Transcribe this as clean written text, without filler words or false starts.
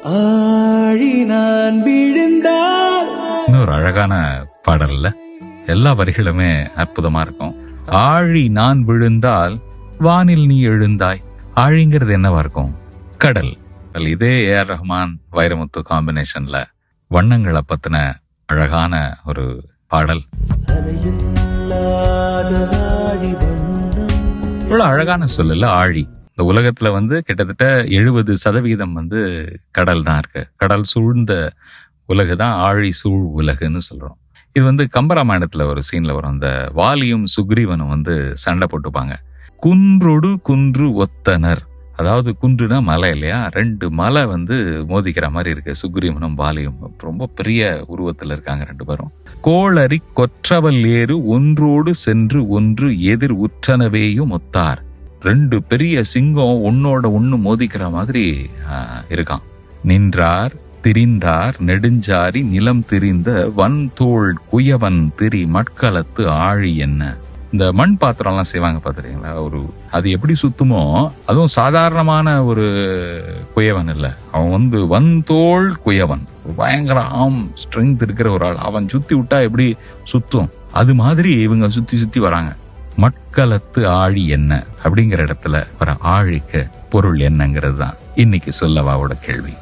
ஆழி நான் விழுந்தால். இன்னொரு அழகான பாடல்ல எல்லா வரிகளுமே அற்புதமா இருக்கும். ஆழி நான் விழுந்தால் வானில் நீ எழுந்தாய். ஆழிங்கிறது என்னவா இருக்கும்? கடல். இதே ஏஆர் ரஹ்மான் வைரமுத்து காம்பினேஷன்ல வண்ணங்களை பத்தின அழகான ஒரு பாடல். இவ்வளவு அழகான சொல்லல ஆழி. இந்த உலகத்துல கிட்டத்தட்ட 70% கடல் தான் இருக்கு. கடல் சூழ்ந்த உலகுதான் ஆழி சூழ் உலகுன்னு சொல்றோம். இது கம்பராமாயணத்துல ஒரு சீன்ல வரும். அந்த வாலியும் சுக்ரீவனும் சண்டை போட்டுப்பாங்க. குன்றொடு குன்று ஒத்தனர், அதாவது குன்றுனா மலை இல்லையா, 2 மலை மோதிக்கிற மாதிரி இருக்கு. சுக்ரீவனும் வாலியும் ரொம்ப பெரிய உருவத்துல இருக்காங்க 2 பேரும். கோளறி கொற்றவல் ஏறு ஒன்றோடு சென்று ஒன்று எதிர் உற்றனவேயும் ஒத்தார். 2 பெரிய சிங்கம் ஒன்னோட ஒண்ணு மோதிக்கிற மாதிரி இருக்கான். நின்றார் திரிந்தார் நெடுஞ்சாரி நிலம் திரிந்த வன் தோள் குயவன் திரி மட்கலத்து ஆழி என்ன. இந்த மண் பாத்திரம் எல்லாம் செய்வாங்க பாத்துறீங்களா, அது எப்படி சுத்துமோ, அதுவும் சாதாரணமான ஒரு குயவன் இல்ல. அவன் வன்தோள் குயவன், பயங்கர ஸ்ட்ரென்த் இருக்கிற ஒரு ஆள். அவன் சுத்தி விட்டா எப்படி சுத்தும், அது மாதிரி இவங்க சுத்தி சுத்தி வராங்க. மட்கலத்து ஆழி என்ன அப்படிங்கிற இடத்துல வர ஆழிக்கு பொருள் என்னங்கிறது தான் இன்னைக்கு சொல்லவாவோட கேள்வி.